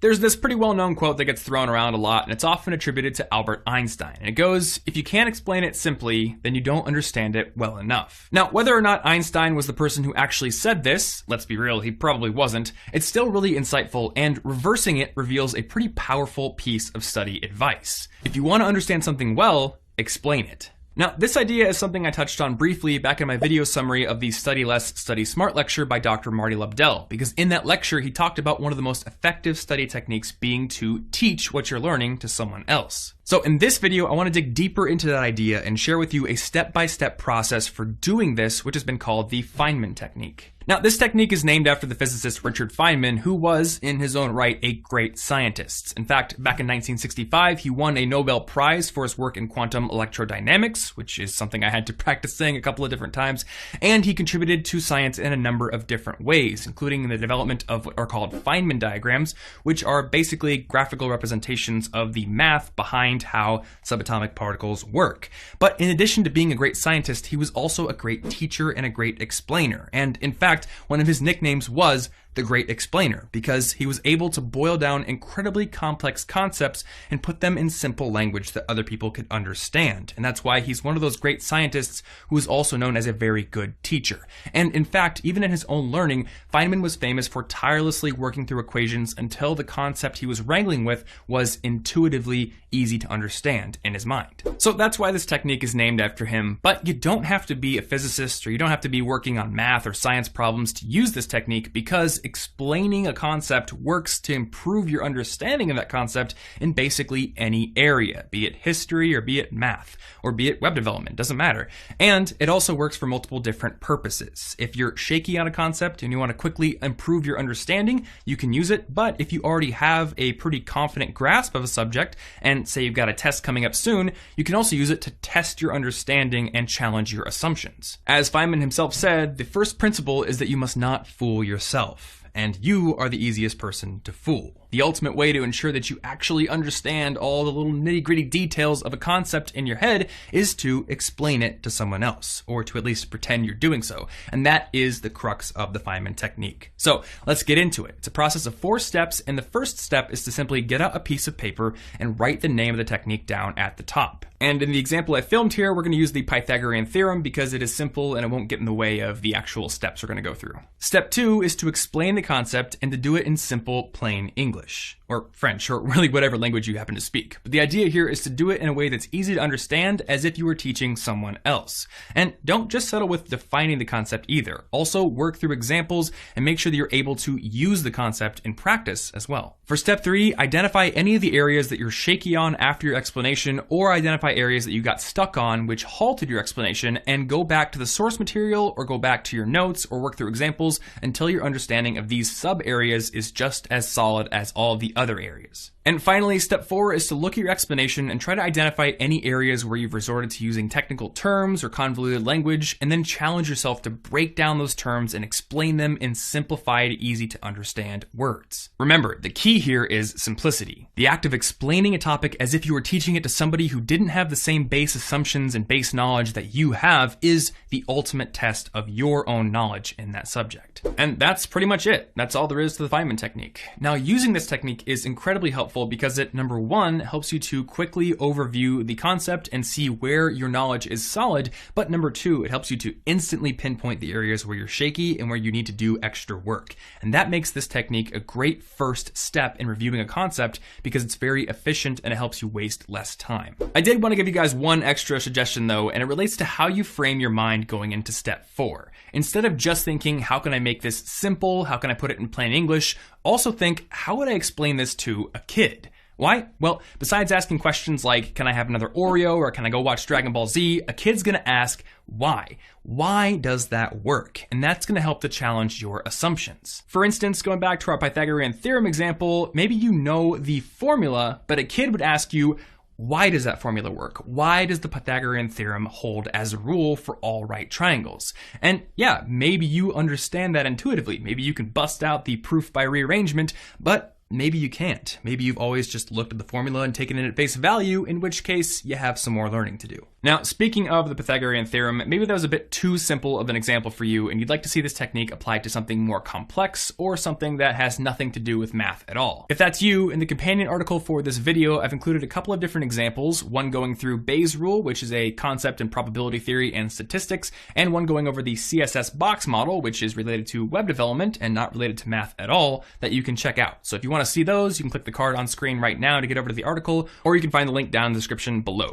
There's this pretty well-known quote that gets thrown around a lot, and it's often attributed to Albert Einstein. And it goes, if you can't explain it simply, then you don't understand it well enough. Now, whether or not Einstein was the person who actually said this, let's be real, he probably wasn't, it's still really insightful, and reversing it reveals a pretty powerful piece of study advice. If you want to understand something well, explain it. Now, this idea is something I touched on briefly back in my video summary of the Study Less, Study Smart lecture by Dr. Marty Lobdell, because in that lecture, he talked about one of the most effective study techniques being to teach what you're learning to someone else. So in this video, I want to dig deeper into that idea and share with you a step-by-step process for doing this, which has been called the Feynman technique. Now, this technique is named after the physicist Richard Feynman, who was, in his own right, a great scientist. In fact, back in 1965, he won a Nobel Prize for his work in quantum electrodynamics, which is something I had to practice saying a couple of different times, and he contributed to science in a number of different ways, including the development of what are called Feynman diagrams, which are basically graphical representations of the math behind how subatomic particles work. But in addition to being a great scientist, he was also a great teacher and a great explainer, and in fact, one of his nicknames was the Great Explainer, because he was able to boil down incredibly complex concepts and put them in simple language that other people could understand. And that's why he's one of those great scientists who is also known as a very good teacher. And in fact, even in his own learning, Feynman was famous for tirelessly working through equations until the concept he was wrangling with was intuitively easy to understand in his mind. So that's why this technique is named after him, but you don't have to be a physicist or you don't have to be working on math or science problems to use this technique, because explaining a concept works to improve your understanding of that concept in basically any area, be it history or be it math or be it web development, doesn't matter. And it also works for multiple different purposes. If you're shaky on a concept and you want to quickly improve your understanding, you can use it. But if you already have a pretty confident grasp of a subject and say you've got a test coming up soon, you can also use it to test your understanding and challenge your assumptions. As Feynman himself said, the first principle is that you must not fool yourself. And you are the easiest person to fool. The ultimate way to ensure that you actually understand all the little nitty-gritty details of a concept in your head is to explain it to someone else, or to at least pretend you're doing so. And that is the crux of the Feynman technique. So let's get into it. It's a process of 4 steps, and the first step is to simply get out a piece of paper and write the name of the technique down at the top. And in the example I filmed here, we're going to use the Pythagorean theorem because it is simple and it won't get in the way of the actual steps we're going to go through. Step 2 is to explain the concept and to do it in simple, plain English, or French, or really whatever language you happen to speak. But the idea here is to do it in a way that's easy to understand, as if you were teaching someone else. And don't just settle with defining the concept either. Also work through examples and make sure that you're able to use the concept in practice as well. For step 3, identify any of the areas that you're shaky on after your explanation, or identify areas that you got stuck on which halted your explanation, and go back to the source material or go back to your notes or work through examples until your understanding of these sub areas is just as solid as all the other areas. And finally, step 4 is to look at your explanation and try to identify any areas where you've resorted to using technical terms or convoluted language, and then challenge yourself to break down those terms and explain them in simplified, easy to understand words. Remember, the key here is simplicity. The act of explaining a topic as if you were teaching it to somebody who didn't have the same base assumptions and base knowledge that you have is the ultimate test of your own knowledge in that subject. And that's pretty much it. That's all there is to the Feynman technique. Now, using this technique is incredibly helpful because it, number 1, helps you to quickly overview the concept and see where your knowledge is solid, but number 2, it helps you to instantly pinpoint the areas where you're shaky and where you need to do extra work. And that makes this technique a great first step in reviewing a concept because it's very efficient and it helps you waste less time. I did want to give you guys one extra suggestion though, and it relates to how you frame your mind going into step 4. Instead of just thinking, how can I make this simple? How can I put it in plain English? Also think, how would I explain this to a kid? Why? Well, besides asking questions like, can I have another Oreo or can I go watch Dragon Ball Z? A kid's gonna ask, why? Why does that work? And that's gonna help to challenge your assumptions. For instance, going back to our Pythagorean theorem example, maybe you know the formula, but a kid would ask you, why does that formula work? Why does the Pythagorean theorem hold as a rule for all right triangles? And yeah, maybe you understand that intuitively. Maybe you can bust out the proof by rearrangement, but maybe you can't. Maybe you've always just looked at the formula and taken it at face value, in which case you have some more learning to do. Now, speaking of the Pythagorean theorem, maybe that was a bit too simple of an example for you and you'd like to see this technique applied to something more complex or something that has nothing to do with math at all. If that's you, in the companion article for this video, I've included a couple of different examples, one going through Bayes' rule, which is a concept in probability theory and statistics, and one going over the CSS box model, which is related to web development and not related to math at all, that you can check out. So if you want to see those, you can click the card on screen right now to get over to the article, or you can find the link down in the description below.